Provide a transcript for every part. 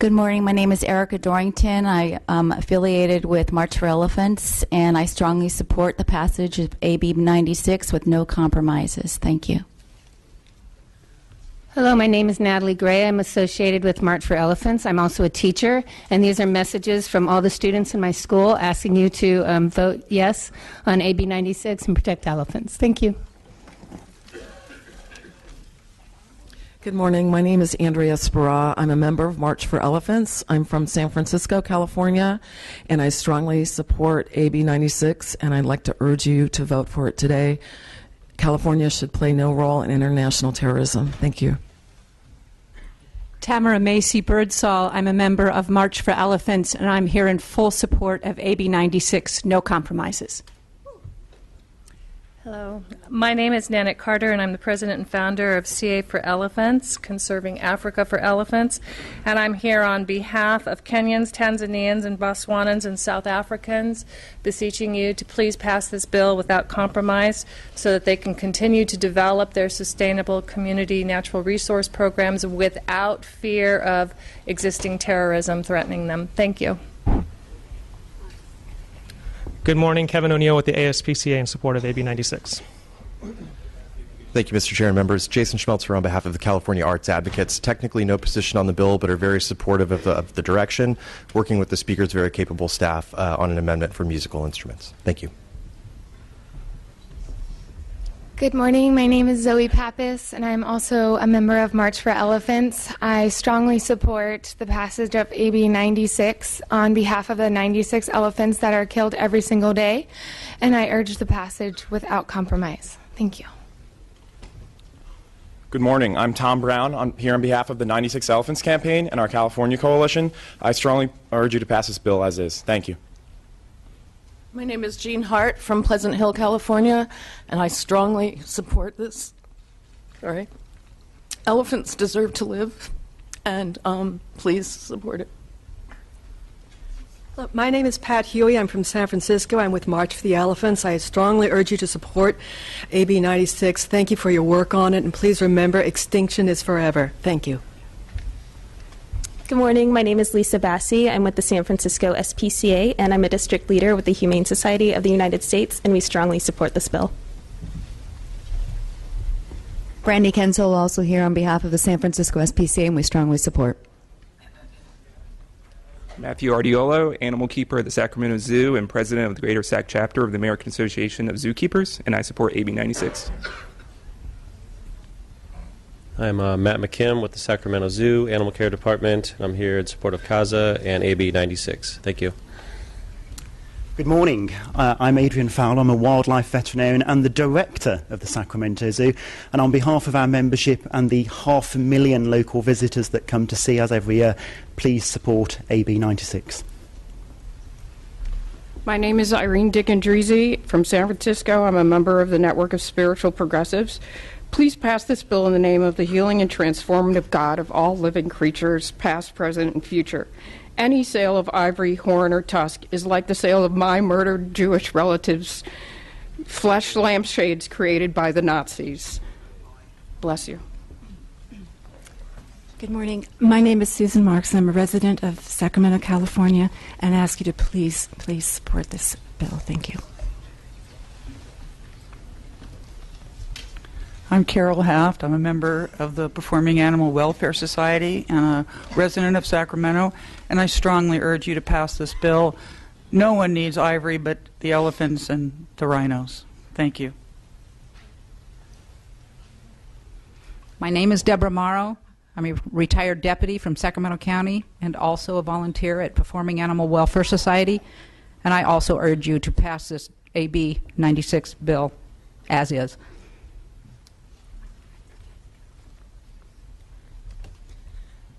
Good morning. My name is Erica Dorrington. I am affiliated with March for Elephants, and I strongly support the passage of AB 96 with no compromises. Thank you. Hello, my name is Natalie Gray. I'm associated with March for Elephants. I'm also a teacher, and these are messages from all the students in my school asking you to vote yes on AB 96 and protect elephants. Thank you. Good morning. My name is Andrea Spera. I'm a member of March for Elephants. I'm from San Francisco, California, and I strongly support AB 96, and I'd like to urge you to vote for it today. California should play no role in international terrorism. Thank you. Tamara Macy Birdsall. I'm a member of March for Elephants, and I'm here in full support of AB 96, no compromises. Hello, my name is Nanette Carter, and I'm the president and founder of CA for Elephants, Conserving Africa for Elephants, and I'm here on behalf of Kenyans, Tanzanians, and Botswanans and South Africans, beseeching you to please pass this bill without compromise so that they can continue to develop their sustainable community natural resource programs without fear of existing terrorism threatening them. Thank you. Good morning. Kevin O'Neill with the ASPCA in support of AB 96. Thank you, Mr. Chair and members. Jason Schmelzer on behalf of the California Arts Advocates. Technically no position on the bill, but are very supportive of the direction, working with the Speaker's very capable staff on an amendment for musical instruments. Thank you. Good morning. My name is Zoe Pappas, and I'm also a member of March for Elephants. I strongly support the passage of AB 96 on behalf of the 96 elephants that are killed every single day, and I urge the passage without compromise. Thank you. Good morning. I'm Tom Brown. I'm here on behalf of the 96 Elephants Campaign and our California Coalition. I strongly urge you to pass this bill as is. Thank you. My name is Jean Hart from Pleasant Hill, California, and I strongly support this. Sorry. Elephants deserve to live, and please support it. My name is Pat Huey. I'm from San Francisco. I'm with March for the Elephants. I strongly urge you to support AB 96. Thank you for your work on it, and please remember, extinction is forever. Thank you. Good morning. My name is Lisa Bassi. I'm with the San Francisco SPCA, and I'm a district leader with the Humane Society of the United States, and we strongly support this bill. Brandy Kensel, also here on behalf of the San Francisco SPCA, and we strongly support. Matthew Ardiolo, animal keeper at the Sacramento Zoo and president of the Greater Sac chapter of the American Association of Zookeepers, and I support AB 96. I'm Matt McKim with the Sacramento Zoo Animal Care Department. I'm here in support of CASA and AB 96. Thank you. Good morning. I'm Adrian Fowler. I'm a wildlife veterinarian and the director of the Sacramento Zoo. And on behalf of our membership and the 500,000 local visitors that come to see us every year, please support AB 96. My name is Irene Dickendrizi from San Francisco. I'm a member of the Network of Spiritual Progressives. Please pass this bill in the name of the healing and transformative God of all living creatures, past, present, and future. Any sale of ivory, horn, or tusk is like the sale of my murdered Jewish relatives' flesh lampshades created by the Nazis. Bless you. Good morning. My name is Susan Marks. I'm a resident of Sacramento, California, and I ask you to please support this bill. Thank you. I'm Carol Haft. I'm a member of the Performing Animal Welfare Society and a resident of Sacramento, and I strongly urge you to pass this bill. No one needs ivory but the elephants and the rhinos. Thank you. My name is Deborah Morrow. I'm a retired deputy from Sacramento County and also a volunteer at Performing Animal Welfare Society, and I also urge you to pass this AB 96 bill as is.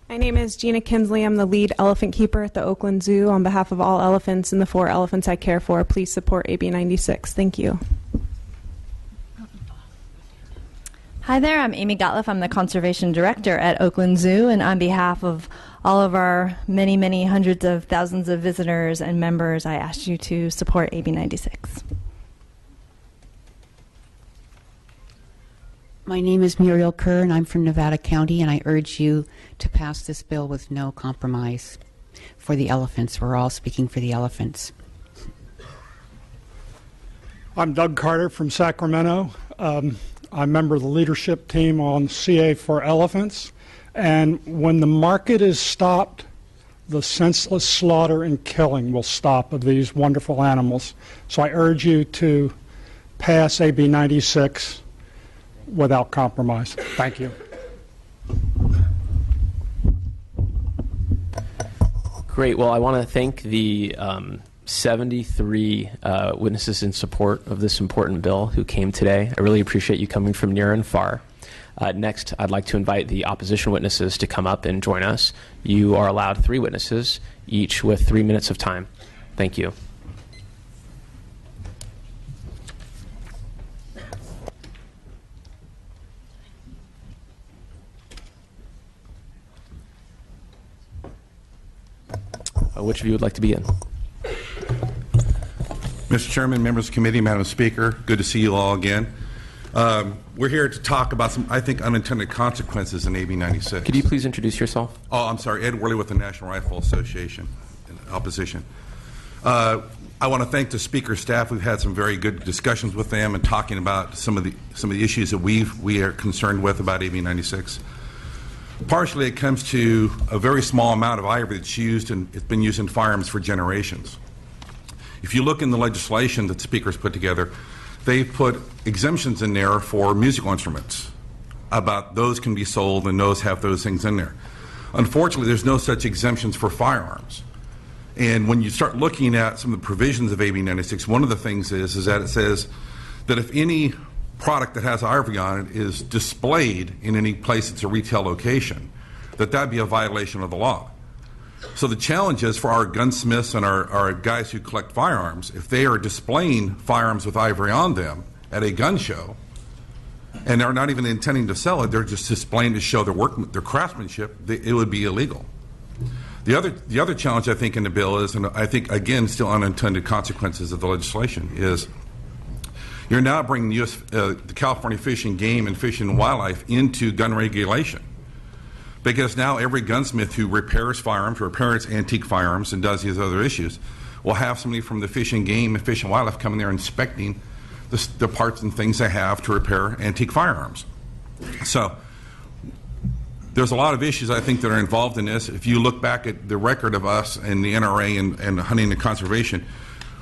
My name is Gina Kinsley. I'm the lead elephant keeper at the Oakland Zoo. On behalf of all elephants and the 4 elephants I care for, please support AB 96. Thank you. Hi there, I'm Amy Gottliff. I'm the Conservation Director at Oakland Zoo, and on behalf of all of our many, many hundreds of thousands of visitors and members, I ask you to support AB 96. My name is Muriel Kerr, and I'm from Nevada County, and I urge you to pass this bill with no compromise for the elephants. We're all speaking for the elephants. I'm Doug Carter from Sacramento. I'm a member of the leadership team on CA for Elephants. And when the market is stopped, the senseless slaughter and killing will stop of these wonderful animals. So I urge you to pass AB 96 without compromise. Thank you. Great. Well, I want to thank the 73 witnesses in support of this important bill who came today. I really appreciate you coming from near and far. Next, I'd like to invite the opposition witnesses to come up and join us. You are allowed 3 witnesses, each with 3 minutes of time. Thank you. Which of you would like to begin? Mr. Chairman, members of the committee, Madam Speaker, good to see you all again. We're here to talk about some, I think, unintended consequences in AB 96. Could you please introduce yourself? Oh, I'm sorry, Ed Worley with the National Rifle Association, in opposition. I want to thank the Speaker's staff. We've had some very good discussions with them and talking about some of the issues that we are concerned with about AB 96. Partially, it comes to a very small amount of ivory that's used, and it's been used in firearms for generations. If you look in the legislation that the Speaker's put together, they've put exemptions in there for musical instruments, about those can be sold and those have those things in there. Unfortunately, there's no such exemptions for firearms. And when you start looking at some of the provisions of AB 96, one of the things is that it says that if any product that has ivory on it is displayed in any place that's a retail location, that'd be a violation of the law. So the challenge is for our gunsmiths and our guys who collect firearms, if they are displaying firearms with ivory on them at a gun show, and they're not even intending to sell it, they're just displaying to show their craftsmanship, it would be illegal. The other challenge I think in the bill is, and I think again still unintended consequences of the legislation, is you're now bringing the California Fish and Game and Fish and Wildlife into gun regulation. Because now every gunsmith who repairs firearms, repairs antique firearms, and does these other issues, will have somebody from the Fish and Game and Fish and Wildlife come in there inspecting the parts and things they have to repair antique firearms. So there's a lot of issues I think that are involved in this. If you look back at the record of us and the NRA and hunting and conservation,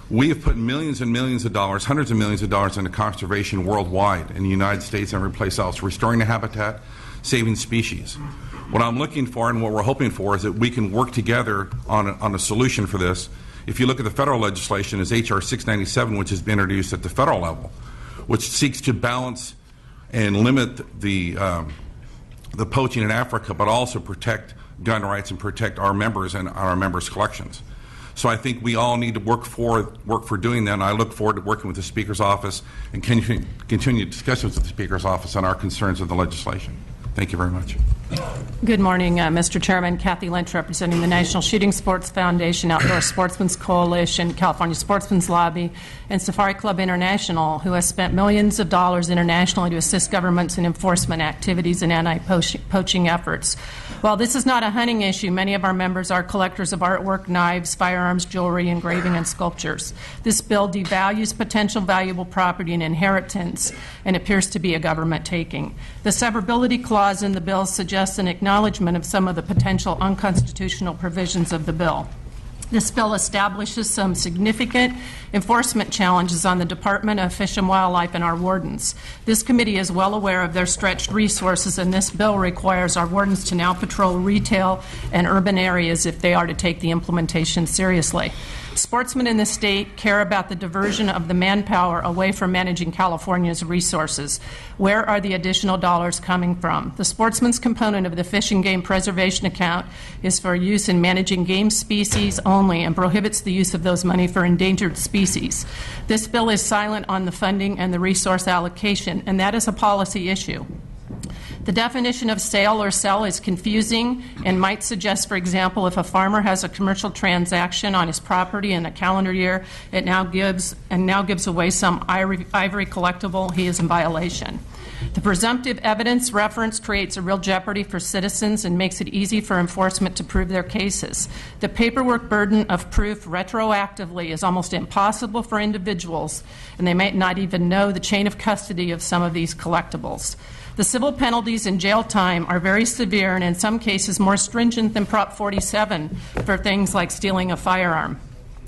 we have put millions and millions of dollars, hundreds of millions of dollars into conservation worldwide in the United States and every place else, restoring the habitat, saving species. What I'm looking for and what we're hoping for is that we can work together on a solution for this. If you look at the federal legislation, is H.R. 697, which has been introduced at the federal level, which seeks to balance and limit the poaching in Africa, but also protect gun rights and protect our members and our members' collections. So I think we all need to work for doing that, and I look forward to working with the Speaker's office and continue discussions with the Speaker's office on our concerns of the legislation. Thank you very much. Good morning, Mr. Chairman. Kathy Lynch, representing the National Shooting Sports Foundation, Outdoor Sportsmen's Coalition, California Sportsmen's Lobby, and Safari Club International, who has spent millions of dollars internationally to assist governments in enforcement activities and anti-poaching efforts. While this is not a hunting issue, many of our members are collectors of artwork, knives, firearms, jewelry, engraving, and sculptures. This bill devalues potential valuable property and inheritance and appears to be a government taking. The severability clause in the bill suggests an acknowledgement of some of the potential unconstitutional provisions of the bill. This bill establishes some significant enforcement challenges on the Department of Fish and Wildlife and our wardens. This committee is well aware of their stretched resources, and this bill requires our wardens to now patrol retail and urban areas if they are to take the implementation seriously. Sportsmen in the state care about the diversion of the manpower away from managing California's resources. Where are the additional dollars coming from? The sportsman's component of the Fish and Game Preservation Account is for use in managing game species only and prohibits the use of those money for endangered species. This bill is silent on the funding and the resource allocation, and that is a policy issue. The definition of sale or sell is confusing and might suggest, for example, if a farmer has a commercial transaction on his property in a calendar year, it now gives away some ivory collectible, he is in violation. The presumptive evidence reference creates a real jeopardy for citizens and makes it easy for enforcement to prove their cases. The paperwork burden of proof retroactively is almost impossible for individuals, and they might not even know the chain of custody of some of these collectibles. The civil penalties and jail time are very severe and in some cases more stringent than Prop 47 for things like stealing a firearm.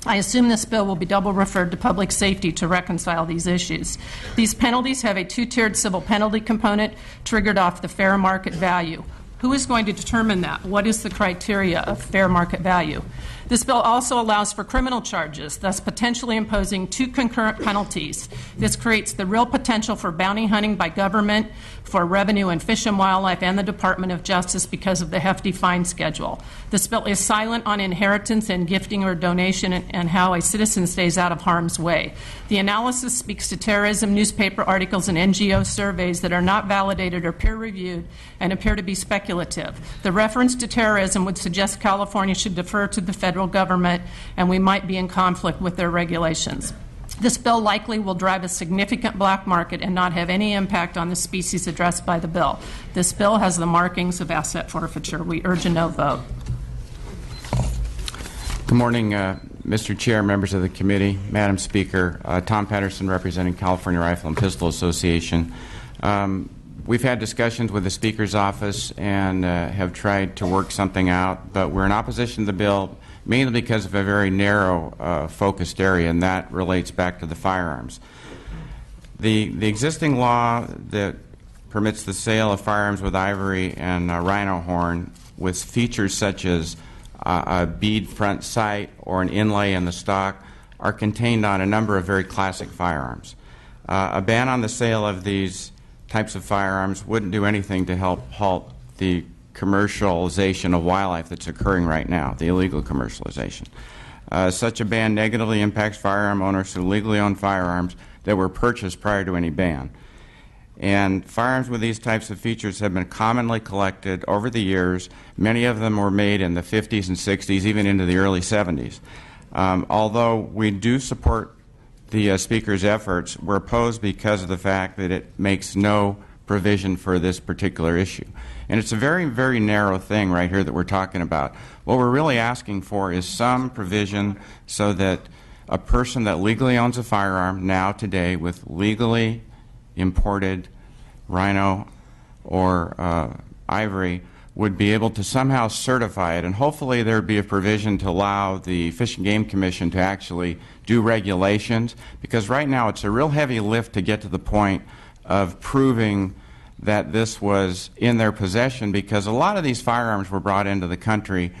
I assume this bill will be double referred to public safety to reconcile these issues. These penalties have a two-tiered civil penalty component triggered off the fair market value. Who is going to determine that? What is the criteria of fair market value? This bill also allows for criminal charges, thus potentially imposing two concurrent penalties. This creates the real potential for bounty hunting by government, for Revenue and Fish and Wildlife, and the Department of Justice because of the hefty fine schedule. This bill is silent on inheritance and gifting or donation and how a citizen stays out of harm's way. The analysis speaks to terrorism, newspaper articles, and NGO surveys that are not validated or peer-reviewed and appear to be speculative. The reference to terrorism would suggest California should defer to the federal government, and we might be in conflict with their regulations. This bill likely will drive a significant black market and not have any impact on the species addressed by the bill. This bill has the markings of asset forfeiture. We urge a no vote. Good morning, Mr. Chair, members of the committee, Madam Speaker. Tom Patterson, representing California Rifle and Pistol Association. We've had discussions with the Speaker's office and have tried to work something out, but we're in opposition to the bill mainly because of a very narrow focused area, and that relates back to the firearms. The existing law that permits the sale of firearms with ivory and rhino horn with features such as a bead front sight or an inlay in the stock are contained on a number of very classic firearms. A ban on the sale of these types of firearms wouldn't do anything to help halt the commercialization of wildlife that's occurring right now, the illegal commercialization. Such a ban negatively impacts firearm owners who legally own firearms that were purchased prior to any ban. And firearms with these types of features have been commonly collected over the years. Many of them were made in the 50s and 60s, even into the early 70s. Although we do support the Speaker's efforts, we're opposed because of the fact that it makes no provision for this particular issue. And it's a very, very narrow thing right here that we're talking about. What we're really asking for is some provision so that a person that legally owns a firearm now today with legally imported rhino or ivory would be able to somehow certify it, and hopefully there would be a provision to allow the Fish and Game Commission to actually do regulations, because right now it's a real heavy lift to get to the point of proving that this was in their possession, because a lot of these firearms were brought into the country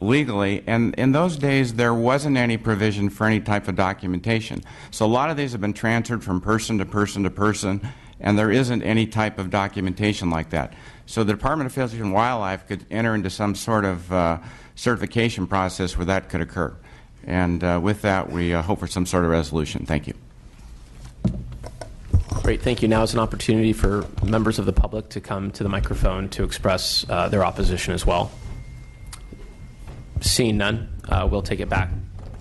legally, and in those days there wasn't any provision for any type of documentation. So a lot of these have been transferred from person to person to person, and there isn't any type of documentation like that. So the Department of Fish and Wildlife could enter into some sort of certification process where that could occur. And with that, we hope for some sort of resolution. Thank you. Great, thank you. Now is an opportunity for members of the public to come to the microphone to express their opposition as well. Seeing none, we'll take it back.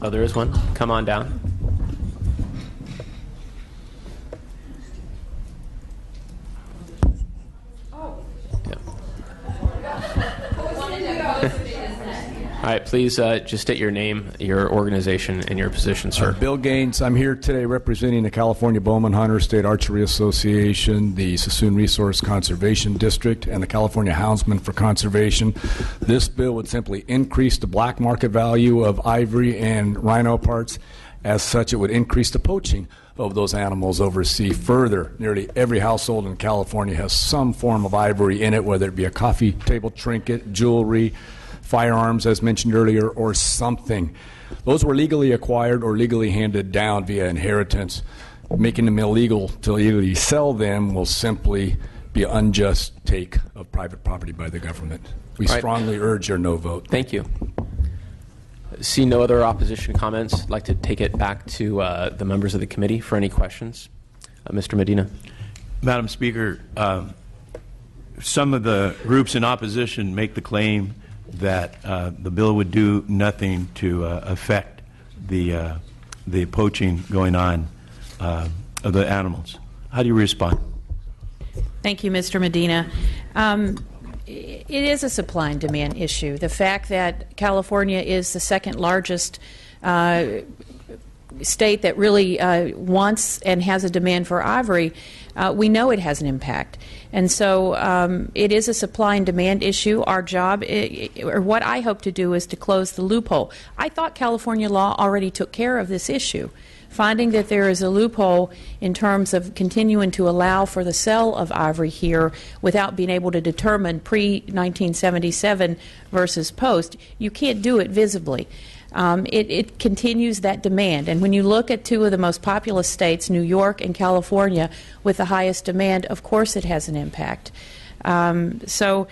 Oh, there is one. Come on down. All right, please just state your name, your organization, and your position, sir. Bill Gaines. I'm here today representing the California Bowman Hunter State Archery Association, the Sassoon Resource Conservation District, and the California Houndsmen for Conservation. This bill would simply increase the black market value of ivory and rhino parts. As such, it would increase the poaching of those animals overseas further. Nearly every household in California has some form of ivory in it, whether it be a coffee table trinket, jewelry, firearms, as mentioned earlier, or something. Those were legally acquired or legally handed down via inheritance. Making them illegal to legally sell them will simply be an unjust take of private property by the government. We strongly urge your no vote. Thank you. See no other opposition comments. I'd like to take it back to the members of the committee for any questions. Mr. Medina. Madam Speaker, some of the groups in opposition make the claim that the bill would do nothing to affect the poaching going on of the animals. How do you respond? Thank you, Mr. Medina. It is a supply and demand issue. The fact that California is the second largest state that really wants and has a demand for ivory, we know it has an impact. And so it is a supply and demand issue. Our job, or what I hope to do, is to close the loophole. I thought California law already took care of this issue. Finding that there is a loophole in terms of continuing to allow for the sale of ivory here without being able to determine pre-1977 versus post, you can't do it visibly. It continues that demand. And when you look at two of the most populous states, New York and California, with the highest demand, of course it has an impact. So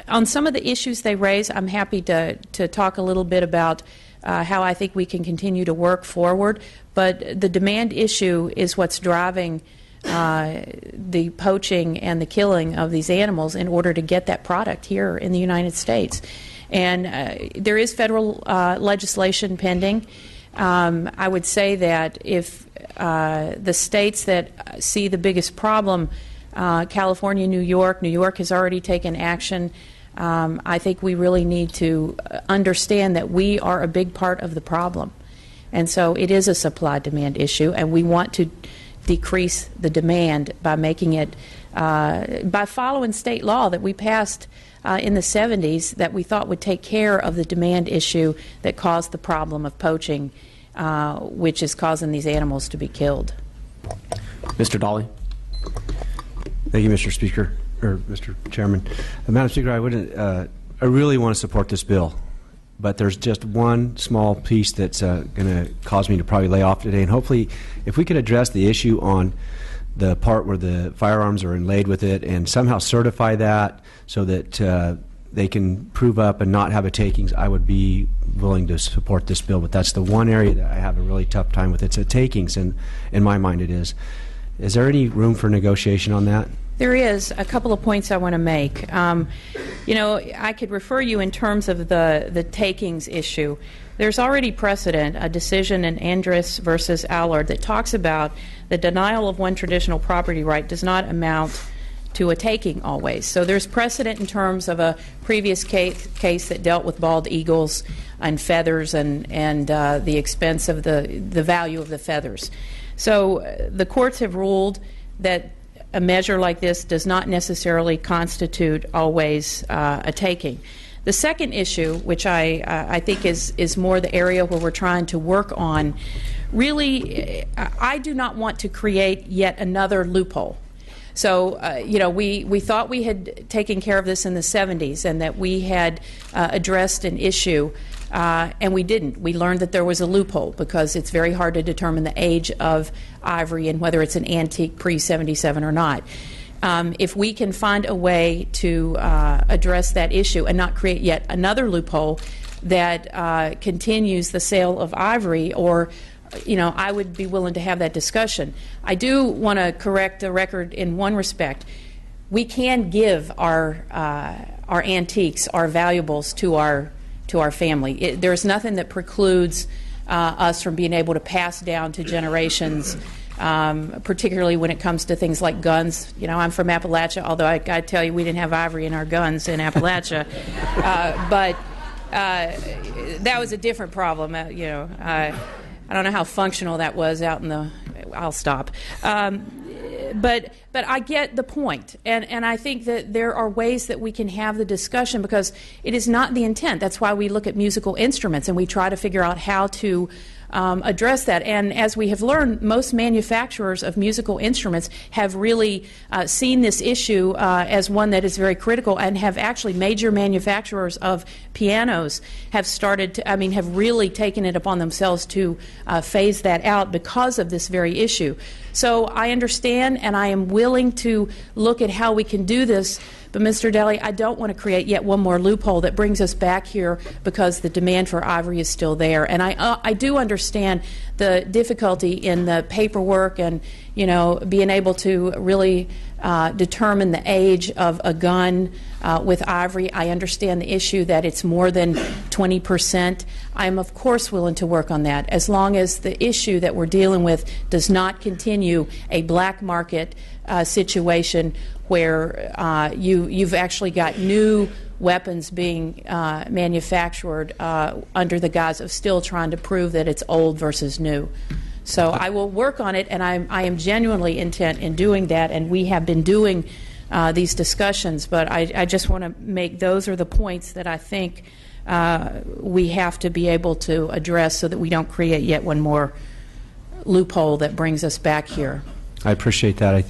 on some of the issues they raise, I'm happy to talk a little bit about how I think we can continue to work forward. But the demand issue is what's driving the poaching and the killing of these animals in order to get that product here in the United States. And there is federal legislation pending. I would say that if the states that see the biggest problem, California, New York has already taken action. I think we really need to understand that we are a big part of the problem. And so it is a supply-demand issue, and we want to decrease the demand by making it, by following state law that we passed in the 70s that we thought would take care of the demand issue that caused the problem of poaching, which is causing these animals to be killed. Mr. Dawley. Thank you, Mr. Speaker, or Mr. Chairman. Madam Speaker, I really want to support this bill, but there's just one small piece that's going to cause me to probably lay off today, and hopefully if we could address the issue on the part where the firearms are inlaid with it and somehow certify that so that they can prove up and not have a takings, I would be willing to support this bill. But that's the one area that I have a really tough time with. It's a takings, and in my mind it is. Is there any room for negotiation on that? There is. A couple of points I want to make. You know, I could refer you in terms of the takings issue. There's already precedent, a decision in Andrus versus Allard that talks about the denial of one traditional property right does not amount to a taking always. So there's precedent in terms of a previous case that dealt with bald eagles and feathers and the expense of the value of the feathers. So the courts have ruled that a measure like this does not necessarily constitute always a taking. The second issue, which I think is more the area where we're trying to work on, really, I do not want to create yet another loophole. So, you know, we thought we had taken care of this in the 70s and that we had addressed an issue, and we didn't. We learned that there was a loophole because it's very hard to determine the age of ivory and whether it's an antique pre-77 or not. If we can find a way to address that issue and not create yet another loophole that continues the sale of ivory, or, you know, I would be willing to have that discussion. I do want to correct the record in one respect. We can give our antiques, our valuables, to our family. There's nothing that precludes us from being able to pass down to generations. Particularly when it comes to things like guns. You know, I'm from Appalachia, although I got to tell you we didn't have ivory in our guns in Appalachia. But that was a different problem. You know, I don't know how functional that was out in the... I'll stop. But I get the point. And I think that there are ways that we can have the discussion because it is not the intent. That's why we look at musical instruments and we try to figure out how to address that. And as we have learned, most manufacturers of musical instruments have really seen this issue as one that is very critical, and have actually, major manufacturers of pianos have started to, have really taken it upon themselves to phase that out because of this very issue. So I understand, and I am willing to look at how we can do this. But, Mr. Daly, I don't want to create yet one more loophole that brings us back here because the demand for ivory is still there. And I do understand the difficulty in the paperwork and, you know, being able to really determine the age of a gun with ivory. I understand the issue that it's more than 20%. I'm, of course, willing to work on that as long as the issue that we're dealing with does not continue a black market situation where you've actually got new weapons being manufactured under the guise of still trying to prove that it's old versus new. So I will work on it, and I am genuinely intent in doing that, and we have been doing these discussions, but I just want to make those are the points that I think we have to be able to address so that we don't create yet one more loophole that brings us back here. I appreciate that.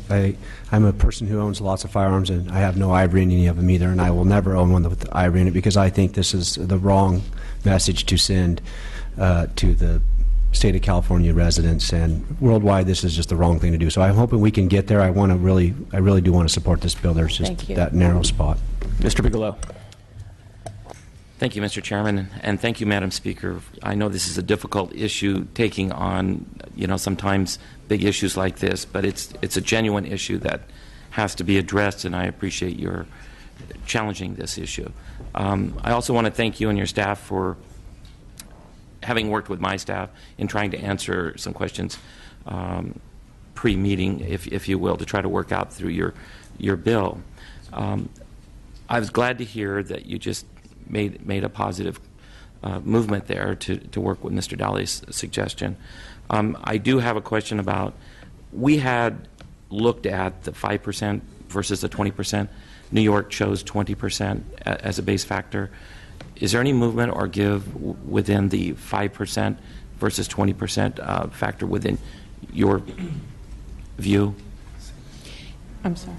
I'm a person who owns lots of firearms, and I have no ivory in any of them either, and I will never own one with ivory in it because I think this is the wrong message to send to the state of California residents, and worldwide this is just the wrong thing to do. So I'm hoping we can get there. I really do want to support this bill. There's just that narrow spot. Mr. Bigelow. Thank you, Mr. Chairman, and thank you, Madam Speaker. I know this is a difficult issue, taking on, sometimes big issues like this, but it's a genuine issue that has to be addressed, and I appreciate your challenging this issue. I also want to thank you and your staff for having worked with my staff in trying to answer some questions pre-meeting, if you will, to try to work out through your bill. I was glad to hear that you just made a positive movement there to work with Mr. Daly's suggestion. I do have a question about, we had looked at the 5% versus the 20%. New York chose 20% as a base factor. Is there any movement or give within the 5% versus 20% factor within your view? I'm sorry.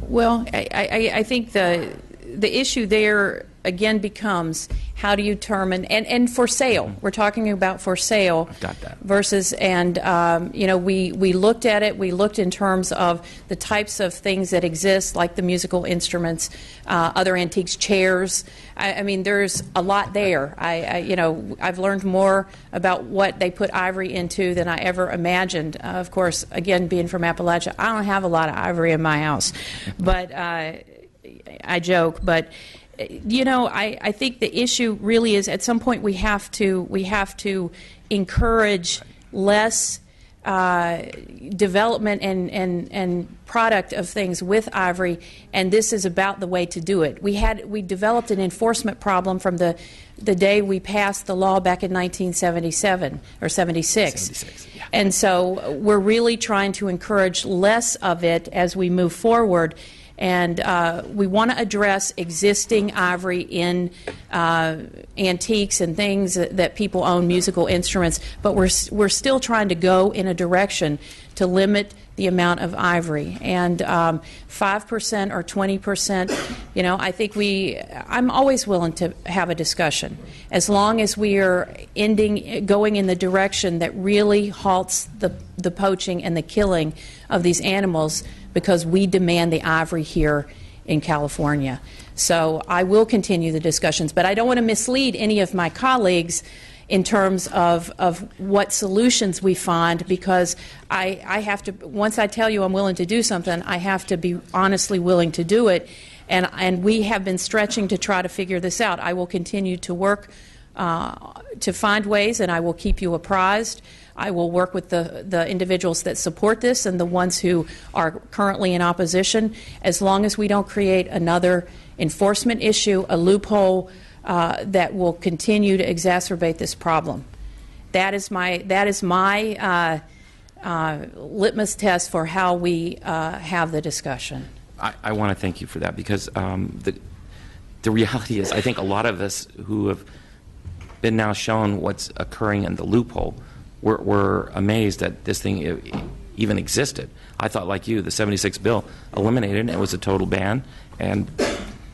Well, I think the issue there again becomes, how do you determine, and for sale, we're talking about for sale. I've got that. Versus, and we looked at it, we looked in terms of the types of things that exist, like the musical instruments, other antiques, chairs. I mean, there's a lot there. I've learned more about what they put ivory into than I ever imagined. Of course, again, being from Appalachia, I don't have a lot of ivory in my house, but I joke, but I think the issue really is, at some point we have to encourage less development and product of things with ivory, and this is about the way to do it. We developed an enforcement problem from the day we passed the law back in 1977 or 76. Yeah. And so we're really trying to encourage less of it as we move forward. And we want to address existing ivory in antiques and things that people own, musical instruments, but we're still trying to go in a direction to limit the amount of ivory. And 5% or 20%, I think I'm always willing to have a discussion, as long as we are going in the direction that really halts the poaching and the killing of these animals, because we demand the ivory here in California. So I will continue the discussions, but I don't want to mislead any of my colleagues in terms of what solutions we find, because I have to, once I tell you I'm willing to do something, I have to be honestly willing to do it, and we have been stretching to try to figure this out. I will continue to work to find ways, and I will keep you apprised. I will work with the individuals that support this and the ones who are currently in opposition, as long as we don't create another enforcement issue, a loophole that will continue to exacerbate this problem. That is my litmus test for how we have the discussion. I want to thank you for that, because the reality is, I think a lot of us who have been now shown what's occurring in the loophole, we're amazed that this thing even existed. I thought, like you, the 76 bill eliminated it, and it was a total ban, and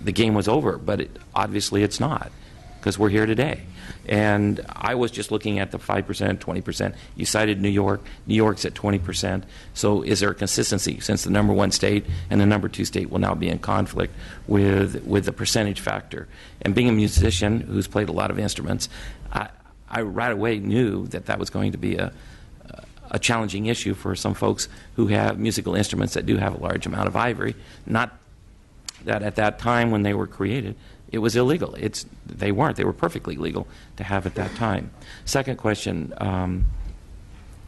the game was over. But obviously it's not, because we're here today. And I was just looking at the 5%, 20%. You cited New York. New York's at 20%. So is there a consistency, since the number one state and the number two state will now be in conflict with the percentage factor? And being a musician who's played a lot of instruments, I right away knew that was going to be a a challenging issue for some folks who have musical instruments that do have a large amount of ivory. Not that at that time when they were created, it was illegal. They weren't. They were perfectly legal to have at that time. Second question,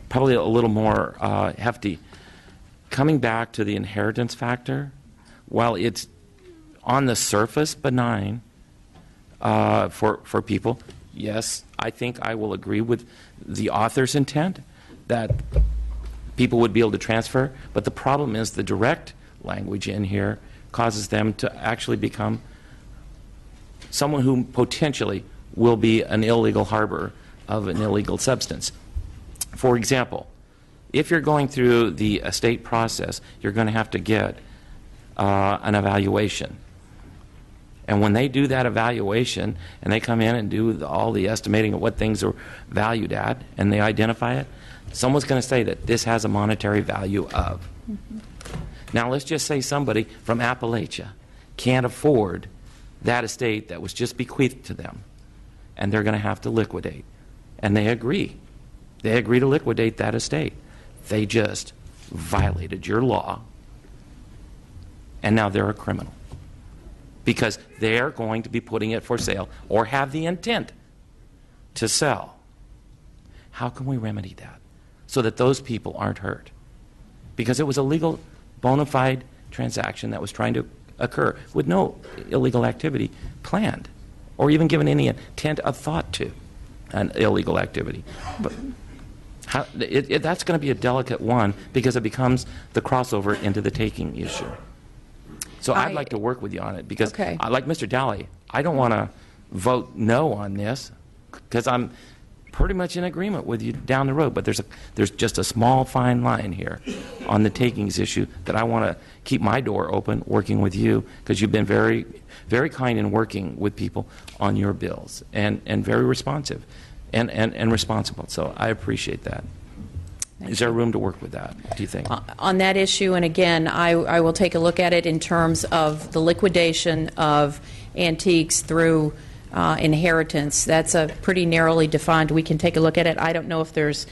probably a little more hefty. Coming back to the inheritance factor, while it's on the surface benign for people, yes, I think I will agree with the author's intent that people would be able to transfer, but the problem is the direct language in here causes them to actually become someone who potentially will be an illegal harbor of an illegal substance. For example, if you're going through the estate process, you're going to have to get an evaluation. And when they do that evaluation and they come in and do all the estimating of what things are valued at and they identify it, someone's going to say that this has a monetary value of. Now let's just say somebody from Appalachia can't afford that estate that was just bequeathed to them, and they're going to have to liquidate. And they agree. They agree to liquidate that estate. They just violated your law, and now they're a criminal because they're going to be putting it for sale or have the intent to sell. How can we remedy that so that those people aren't hurt? Because it was a legal, bona fide transaction that was trying to occur with no illegal activity planned or even given any intent of thought to an illegal activity. But that's going to be a delicate one because it becomes the crossover into the taking issue. So I'd like to work with you on it because, like Mr. Daly, I don't want to vote no on this because I'm pretty much in agreement with you down the road. But there's just a small, fine line here on the takings issue that I want to keep my door open working with you because you've been very, very kind in working with people on your bills and very responsive and responsible. So I appreciate that. Is there room to work with that, do you think? On that issue, and again, I will take a look at it in terms of the liquidation of antiques through inheritance. That's a pretty narrowly defined. We can take a look at it. I don't know if there's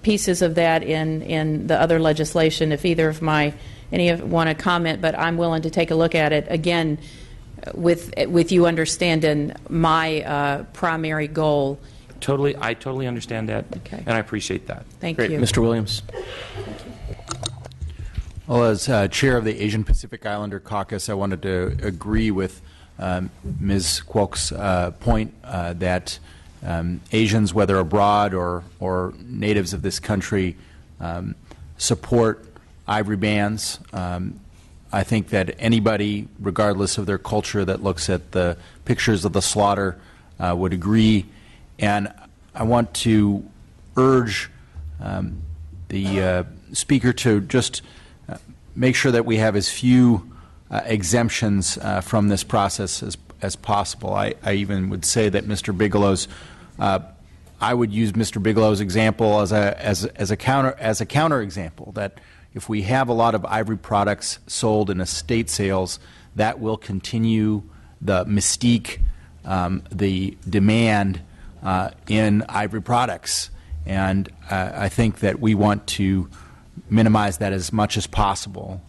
pieces of that in the other legislation. If any of want to comment, but I'm willing to take a look at it again with you understanding my primary goal. I totally understand that, and I appreciate that. Thank Great. you. Mr. Williams. Well, as chair of the Asian Pacific Islander Caucus, I wanted to agree with Ms. Kwok's point that Asians, whether abroad or natives of this country, support ivory bans. I think that anybody, regardless of their culture, that looks at the pictures of the slaughter would agree. And I want to urge the speaker to just make sure that we have as few exemptions from this process as possible. I even would say that Mr. Bigelow's, I would use Mr. Bigelow's example as a counter example, that if we have a lot of ivory products sold in estate sales, that will continue the mystique, the demand in ivory products. And I think that we want to minimize that as much as possible.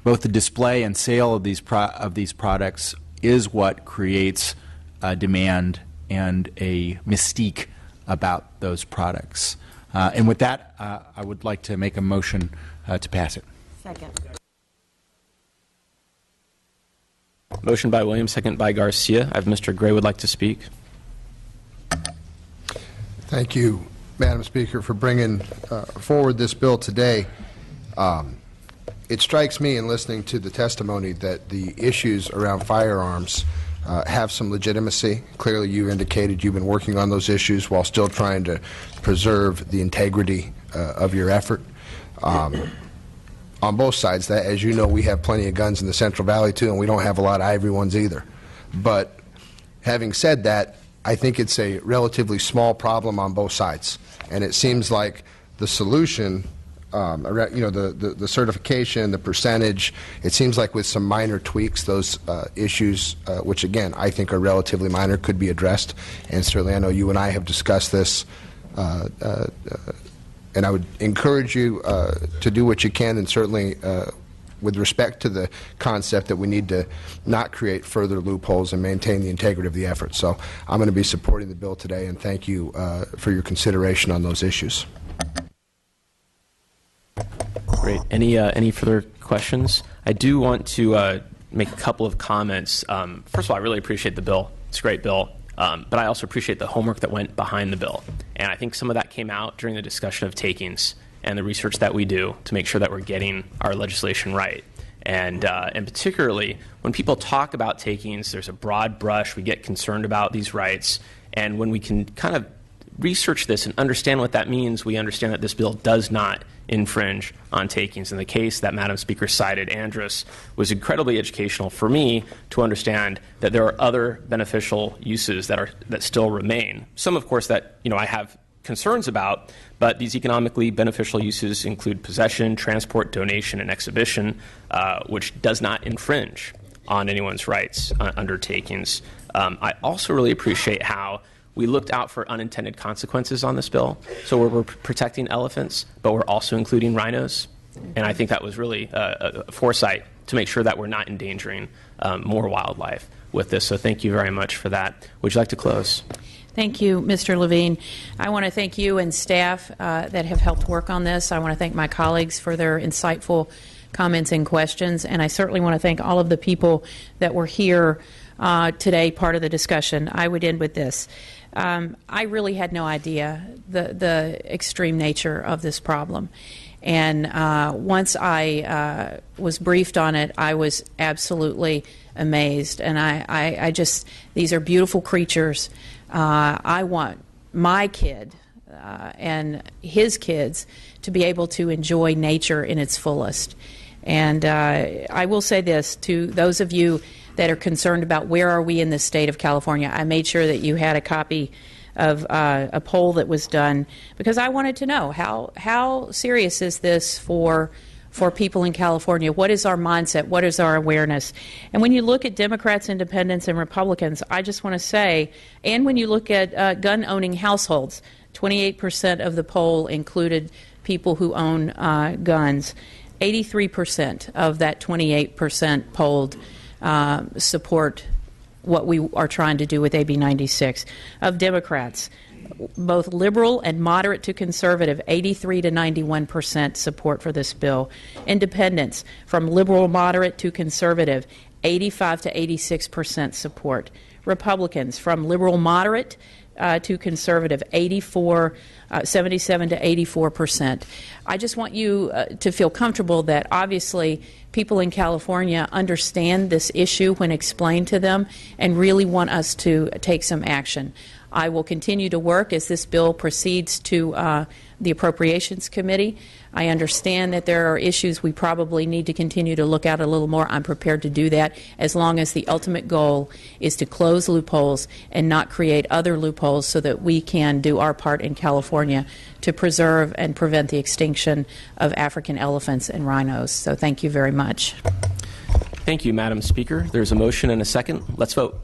Both the display and sale of these products is what creates a demand and a mystique about those products. And with that, I would like to make a motion to pass it. Second. Motion by Williams, second by Garcia. I have Mr. Gray would like to speak. Thank you, Madam Speaker, for bringing forward this bill today. It strikes me in listening to the testimony that the issues around firearms have some legitimacy. Clearly, you indicated you've been working on those issues while still trying to preserve the integrity of your effort. On both sides, that, as you know, we have plenty of guns in the Central Valley too, and we don't have a lot of ivory ones either. But having said that, I think it's a relatively small problem on both sides, and it seems like the solution, the certification, the percentage, it seems like with some minor tweaks, those issues, which again I think are relatively minor, could be addressed. And certainly, I know you and I have discussed this and I would encourage you to do what you can, and certainly with respect to the concept that we need to not create further loopholes and maintain the integrity of the effort. So I'm going to be supporting the bill today, and thank you for your consideration on those issues. Great. Any further questions? I do want to make a couple of comments. First of all, I really appreciate the bill. It's a great bill. But I also appreciate the homework that went behind the bill. And I think some of that came out during the discussion of takings and the research that we do to make sure that we're getting our legislation right. And particularly, when people talk about takings, there's a broad brush. We get concerned about these rights. And when we can kind of research this and understand what that means, we understand that this bill does not infringe on takings. And the case that Madam Speaker cited, Andrus, was incredibly educational for me to understand that there are other beneficial uses that still remain. Some, of course, that I have concerns about, but these economically beneficial uses include possession, transport, donation, and exhibition, which does not infringe on anyone's rights under takings. I also really appreciate how we looked out for unintended consequences on this bill. So we're protecting elephants, but we're also including rhinos. And I think that was really a foresight to make sure that we're not endangering more wildlife with this. So thank you very much for that. Would you like to close? Thank you, Mr. Levine. I want to thank you and staff that have helped work on this. I want to thank my colleagues for their insightful comments and questions. And I certainly want to thank all of the people that were here today, part of the discussion. I would end with this. I really had no idea the extreme nature of this problem. And once I was briefed on it, I was absolutely amazed. And I just, these are beautiful creatures. I want my kid and his kids to be able to enjoy nature in its fullest. And I will say this to those of you that are concerned about where are we in the state of California. I made sure that you had a copy of a poll that was done because I wanted to know how serious is this for people in California. What is our mindset? What is our awareness? And when you look at Democrats, Independents, and Republicans, I just want to say, and when you look at gun-owning households, 28% of the poll included people who own guns. 83% of that 28% polled support what we are trying to do with AB 96. Of Democrats, both liberal and moderate to conservative, 83 to 91% support for this bill. Independents, from liberal, moderate to conservative, 85 to 86% support. Republicans, from liberal, moderate to conservative, 77 to 84%. I just want you to feel comfortable that obviously people in California understand this issue when explained to them and really want us to take some action. I will continue to work as this bill proceeds to the Appropriations Committee. I understand that there are issues we probably need to continue to look at a little more. I'm prepared to do that as long as the ultimate goal is to close loopholes and not create other loopholes so that we can do our part in California to preserve and prevent the extinction of African elephants and rhinos. So thank you very much. Thank you, Madam Speaker. There's a motion and a second. Let's vote.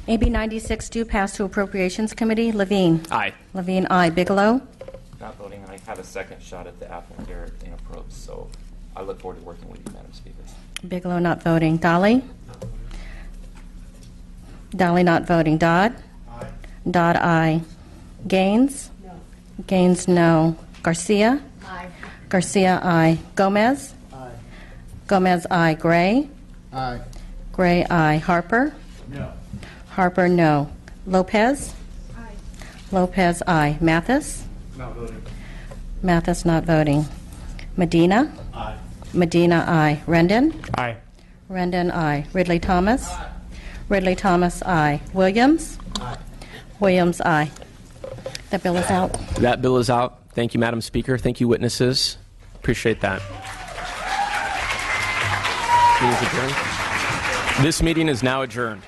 AB 96 due pass to Appropriations Committee. Levine. Aye. Levine, aye. Bigelow. Not voting. I have a second shot at the apple here in approach, so I look forward to working with you, Madam Speaker. Bigelow not voting. Dolly. Dolly not voting. Dodd. Aye. Dodd, aye. Gaines. No. Gaines, no. Garcia. Aye. Garcia, aye. Gomez. Aye. Gomez, aye. Gray. Aye. Gray, aye. Harper. No. Harper, no. Lopez? Aye. Lopez, aye. Mathis? Not voting. Mathis not voting. Medina? Aye. Medina, aye. Rendon? Aye. Rendon, aye. Ridley Thomas? Aye. Ridley Thomas, aye. Williams? Aye. Williams, aye. That bill is out. That bill is out. Thank you, Madam Speaker. Thank you, witnesses. Appreciate that. This meeting is now adjourned.